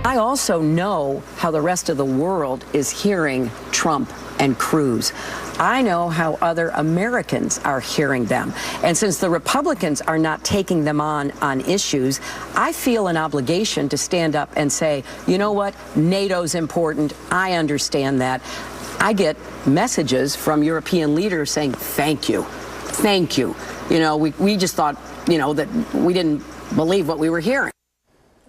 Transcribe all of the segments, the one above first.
I also know how the rest of the world is hearing Trump and Cruz. I know how other Americans are hearing them. And since the Republicans are not taking them on issues, I feel an obligation to stand up and say, you know what, NATO's important. I understand that. I get messages from European leaders saying, thank you. Thank you. You know, we just thought, you know, that we didn't believe what we were hearing.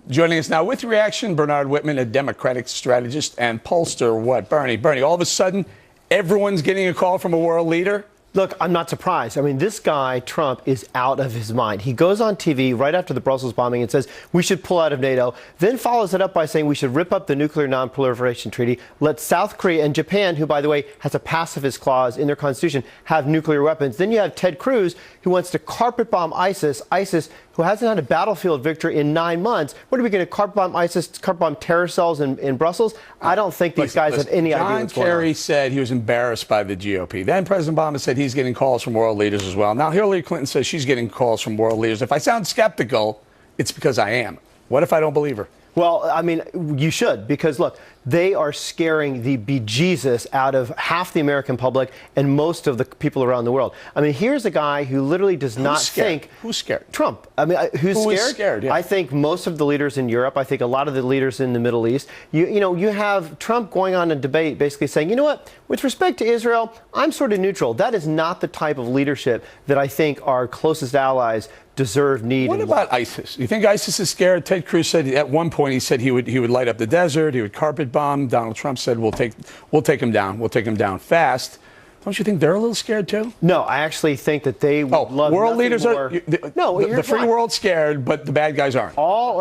Joining us now with reaction, Bernard Whitman, a Democratic strategist and pollster. What, Bernie, all of a sudden, everyone's getting a call from a world leader? Look, I'm not surprised. I mean, this guy, Trump, is out of his mind. He goes on TV right after the Brussels bombing and says we should pull out of NATO, then follows it up by saying we should rip up the Nuclear Non-Proliferation Treaty, let South Korea and Japan, who, by the way, has a pacifist clause in their constitution, have nuclear weapons. Then you have Ted Cruz, who wants to carpet bomb ISIS, who hasn't had a battlefield victory in 9 months. What are we going to carpet bomb ISIS, carpet bomb terror cells in Brussels? I don't think these guys have any idea what's going on. John Kerry said he was embarrassed by the GOP. Then President Obama said he's getting calls from world leaders as well. Now Hillary Clinton says she's getting calls from world leaders. If I sound skeptical, it's because I am. What if I don't believe her? Well, I mean, you should, because, look, they are scaring the bejesus out of half the American public and most of the people around the world. I mean, here's a guy who literally does not think... Who's scared? Trump. I mean, who's Who scared? Is scared, yeah. I think most of the leaders in Europe, I think a lot of the leaders in the Middle East, you know, you have Trump going on a debate basically saying, you know what, with respect to Israel, I'm sort of neutral. That is not the type of leadership that I think our closest allies deserve, need. What about ISIS? You think ISIS is scared? Ted Cruz said at one point he said he would light up the desert, he would carpet bomb. Donald Trump said we'll take him down. We'll take him down fast. Don't you think they're a little scared too? No, I actually think that they would love world leaders more. are the free world's scared, but the bad guys aren't. All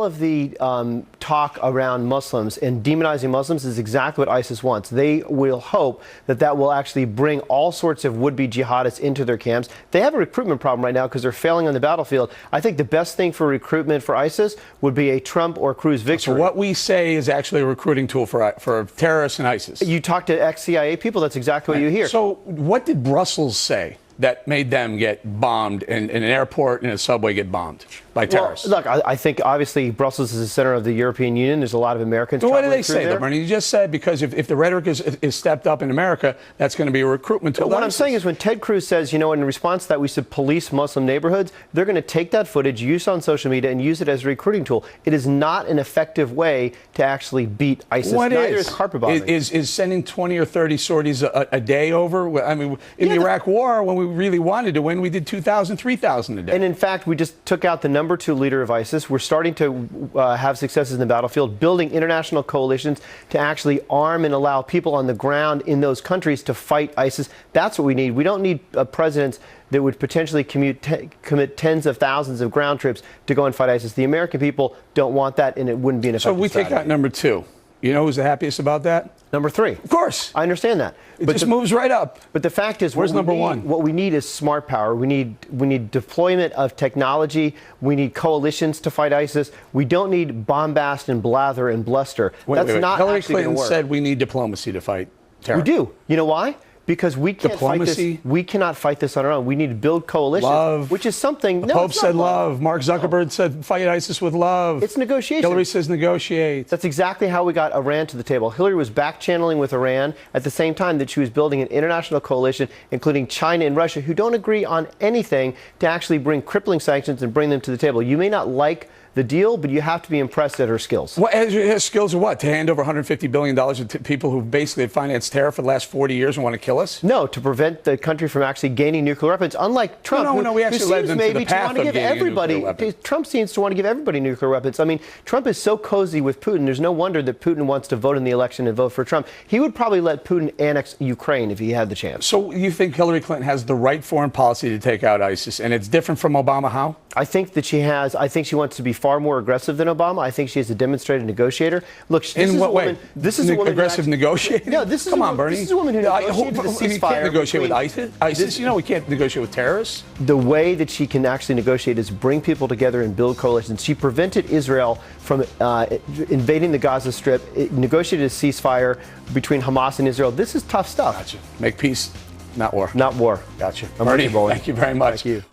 of the talk around Muslims and demonizing Muslims is exactly what ISIS wants. They will hope that will actually bring all sorts of would-be jihadists into their camps. They have a recruitment problem right now because they're failing on the battlefield. I think the best thing for recruitment for ISIS would be a Trump or Cruz victory. So what we say is actually a recruiting tool for terrorists and ISIS. You talk to ex-CIA people, that's exactly what you hear. So what did Brussels say that made them get bombed and an airport and a subway get bombed by terrorists? Well, look, I think obviously Brussels is the center of the European Union. There's a lot of Americans. So what do they say, though, Bernie? You just said because if the rhetoric is stepped up in America, that's going to be a recruitment tool. What I'm saying is when Ted Cruz says, you know, in response to that, we should police Muslim neighborhoods, they're going to take that footage, use it on social media, and use it as a recruiting tool. It is not an effective way to actually beat ISIS. What is carpet bombing. Is sending 20 or 30 sorties a day over? I mean, in the Iraq War, when we really wanted to win, we did 2,000, 3,000 a day. And in fact, we just took out the #2 leader of ISIS. We're starting to have successes in the battlefield, building international coalitions to actually arm and allow people on the ground in those countries to fight ISIS. That's what we need. We don't need presidents that would potentially commit tens of thousands of ground trips to go and fight ISIS. The American people don't want that, and it wouldn't be an effective So we take out #2. You know who's the happiest about that? #3. Of course. I understand that. It just moves right up. But the fact is, where's #1? What we need is smart power. We need deployment of technology. We need coalitions to fight ISIS. We don't need bombast and blather and bluster. That's not Hillary actually going to Clinton work. said we need diplomacy to fight terror. We do. You know why? Because we can't fight this. We cannot fight this on our own. We need to build coalitions, love. Which is something. The Pope said love. Mark Zuckerberg said fight ISIS with love. It's negotiation. Hillary says negotiate. That's exactly how we got Iran to the table. Hillary was back channeling with Iran at the same time that she was building an international coalition, including China and Russia, who don't agree on anything, to actually bring crippling sanctions and bring them to the table. You may not like the deal, but you have to be impressed at her skills. Well, her skills are what? To hand over $150 billion to people who basically have financed terror for the last 40 years and want to kill us? No, to prevent the country from actually gaining nuclear weapons. Unlike Trump, we actually led them to the path of gaining a nuclear weapon. Trump seems to want to give everybody nuclear weapons. I mean, Trump is so cozy with Putin. There's no wonder that Putin wants to vote in the election and vote for Trump. He would probably let Putin annex Ukraine if he had the chance. So you think Hillary Clinton has the right foreign policy to take out ISIS, and it's different from Obama? How? I think that she has. I think she wants to be far more aggressive than Obama. I think she is a demonstrated negotiator. Look, this in is what a woman, way? This is a woman aggressive negotiator. No, this is come on, Bernie. This is a woman who negotiated the ceasefire. You can't negotiate with ISIS. You know, we can't negotiate with terrorists. The way that she can actually negotiate is bring people together and build coalitions. She prevented Israel from invading the Gaza Strip. It negotiated a ceasefire between Hamas and Israel. This is tough stuff. Gotcha. Make peace, not war. Not war. Gotcha. I'm Bernie, Bernie, thank you very much. Thank you.